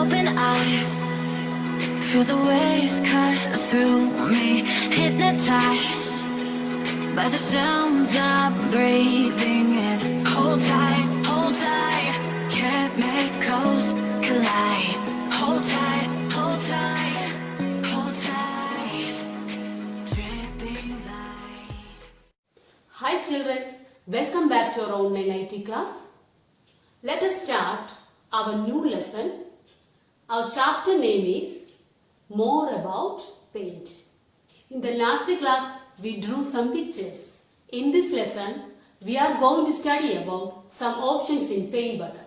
open, I feel the waves cut through me, hypnotized by the sounds I'm breathing in. Hold tight, chemicals collide. Hold tight, hold tight, hold tight. Dripping light. Hi children, welcome back to our online IT class. Let us start our new lesson. Our chapter name is More About Paint. In the last class, we drew some pictures. In this lesson, we are going to study about some options in paint button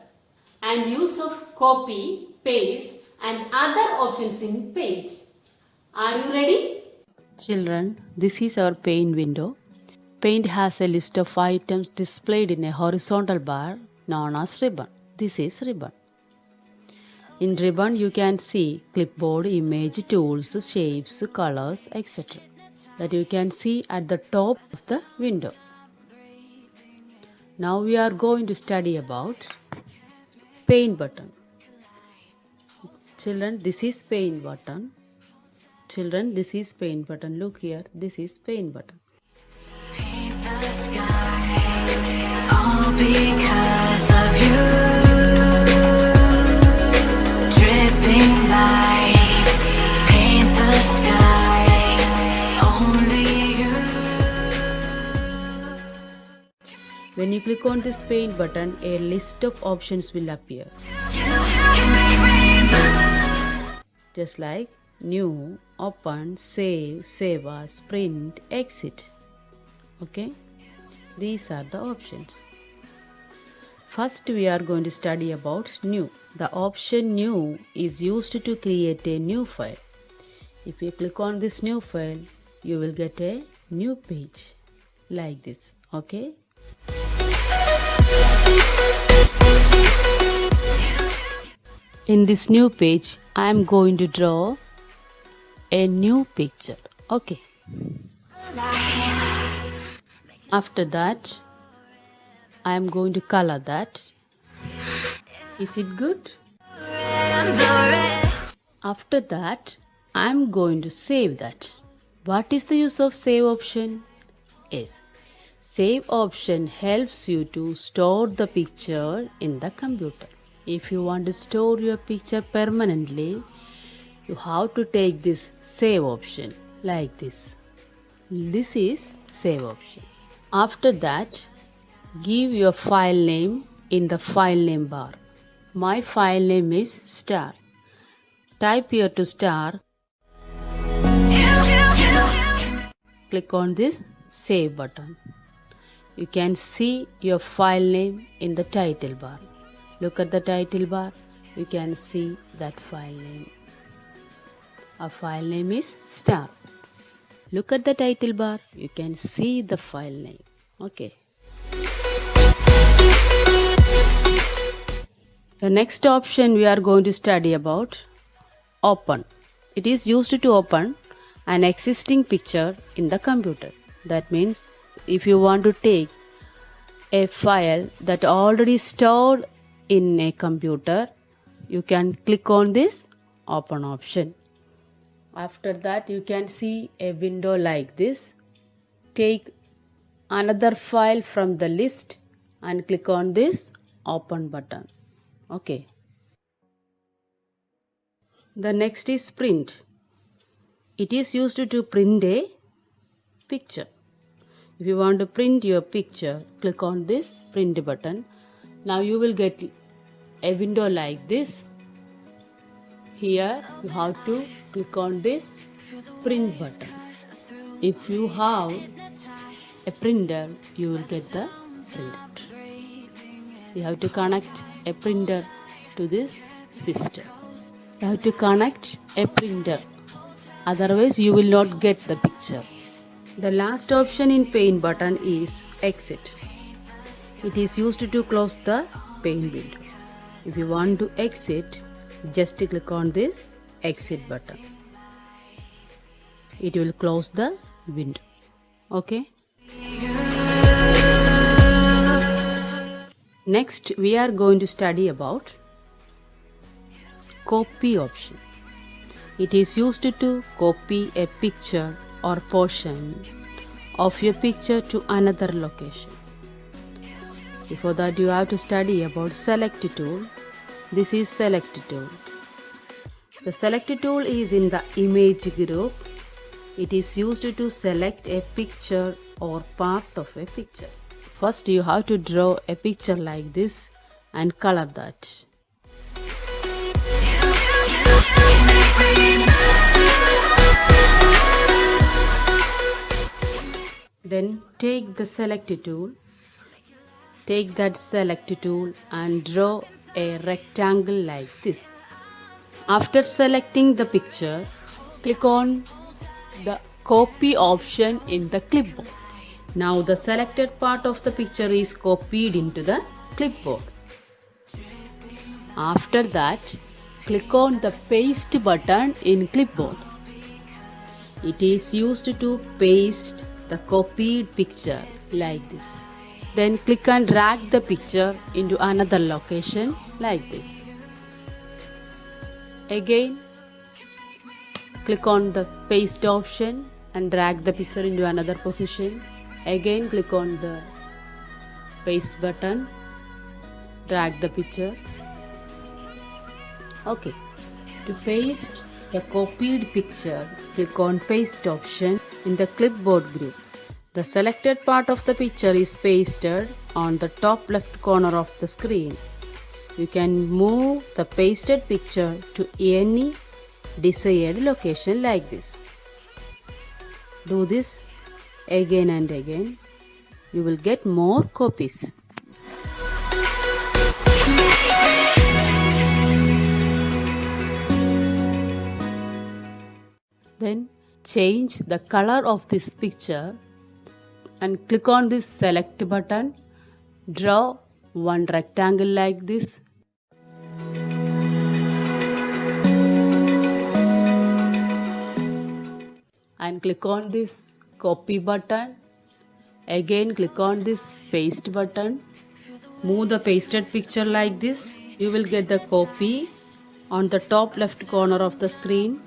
and use of copy, paste and other options in paint. Are you ready? Children, this is our paint window. Paint has a list of items displayed in a horizontal bar known as ribbon. This is ribbon. In ribbon, you can see clipboard, image, tools, shapes, colors, etc. that you can see at the top of the window. Now we are going to study about paint button. Children, this is paint button. Children, this is paint button. Look here, this is paint button. Paint the skies, all because of you. Dripping lights, paint the skies, only you. When you click on this paint button, a list of options will appear. Can make rainbows. Just like new, open, save, save as, print, exit. Okay, these are the options. First, we are going to study about new. The option new is used to create a new file. If you click on this new file, you will get a new page like this. Okay. In this new page, I am going to draw a new picture. Okay. After that, I am going to color that. Is it good? After that, I am going to save that. What is the use of save option? Yes. Save option helps you to store the picture in the computer. If you want to store your picture permanently, you have to take this save option like this. This is save option. After that, give your file name in the file name bar. My file name is star. Type here to star. Click on this save button. You can see your file name in the title bar. Look at the title bar. You can see that file name. Our file name is star. Look at the title bar. You can see the file name. Okay. The next option we are going to study about open. It is used to open an existing picture in the computer. That means if you want to take a file that already stored in a computer, you can click on this open option. After that, you can see a window like this. Take another file from the list and click on this open button. Okay. The next is print. It is used to print a picture. If you want to print your picture, click on this print button. Now you will get a window like this. Here you have to click on this print button. If you have a printer, you will get the printer. You have to connect a printer to this system. You have to connect a printer, otherwise you will not get the picture. The last option in paint button is exit. It is used to close the paint window. If you want to exit, just click on this exit button. It will close the window. Okay. Next, we are going to study about copy option. It is used to copy a picture or portion of your picture to another location. Before that, you have to study about select tool. This is select tool. The select tool is in the image group. It is used to select a picture or part of a picture. First, you have to draw a picture like this and color that. Then take the select tool. Take that select tool and draw a rectangle like this. After selecting the picture, click on the copy option in the clipboard. Now the selected part of the picture is copied into the clipboard. After that, click on the paste button in clipboard. It is used to paste the copied picture like this. Then click and drag the picture into another location like this. Again, click on the paste option and drag the picture into another position. Again, click on the paste button, drag the picture. Okay, to paste the copied picture, click on paste option in the clipboard group. The selected part of the picture is pasted on the top left corner of the screen. You can move the pasted picture to any desired location like this. Do this again and again. You will get more copies. Then change the color of this picture and click on this select button. Draw one rectangle like this. And click on this copy button. Again click on this paste button. Move the pasted picture like this. You will get the copy on the top left corner of the screen.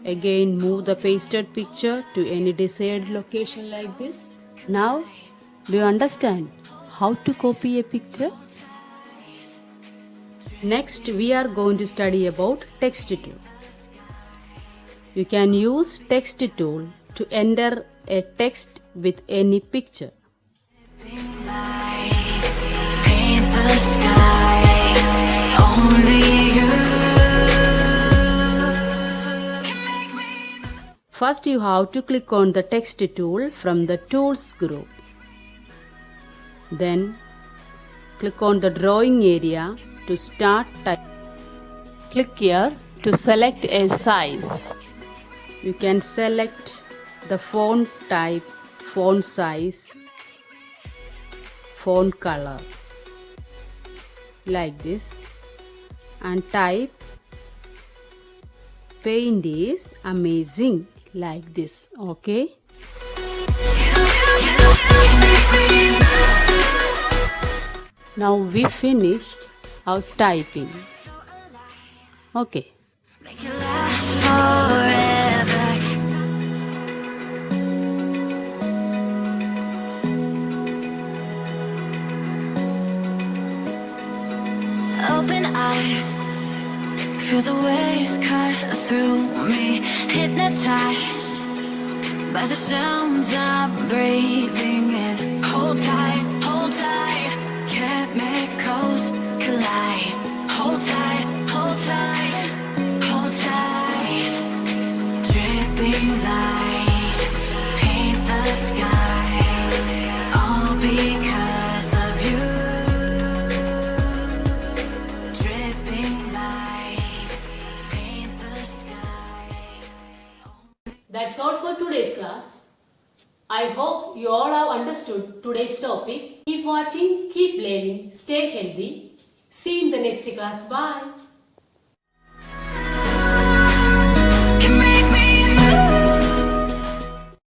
Again move the pasted picture to any desired location like this. Now, do you understand how to copy a picture? Next, we are going to study about text tool. You can use text tool to enter a text with any picture. Lights paint the skies, only you can make me. First, you have to click on the text tool from the tools group. Then, click on the drawing area to start typing. Click here to select a size. You can select the font type, font size, font color like this, and type paint is amazing like this. Okay. Now we finished our typing. Okay. Make it last forever. Open eye, feel the waves cut through me, hypnotized by the sounds I'm breathing in. Hold tight, chemicals collide. Hold tight, hold tight, hold tight. Dripping lights paint the skies, all because of you. Dripping lights paint the skies. That's all for today's class. I hope you all have understood today's topic. Keep watching, keep learning, stay healthy. See you in the next class. Bye.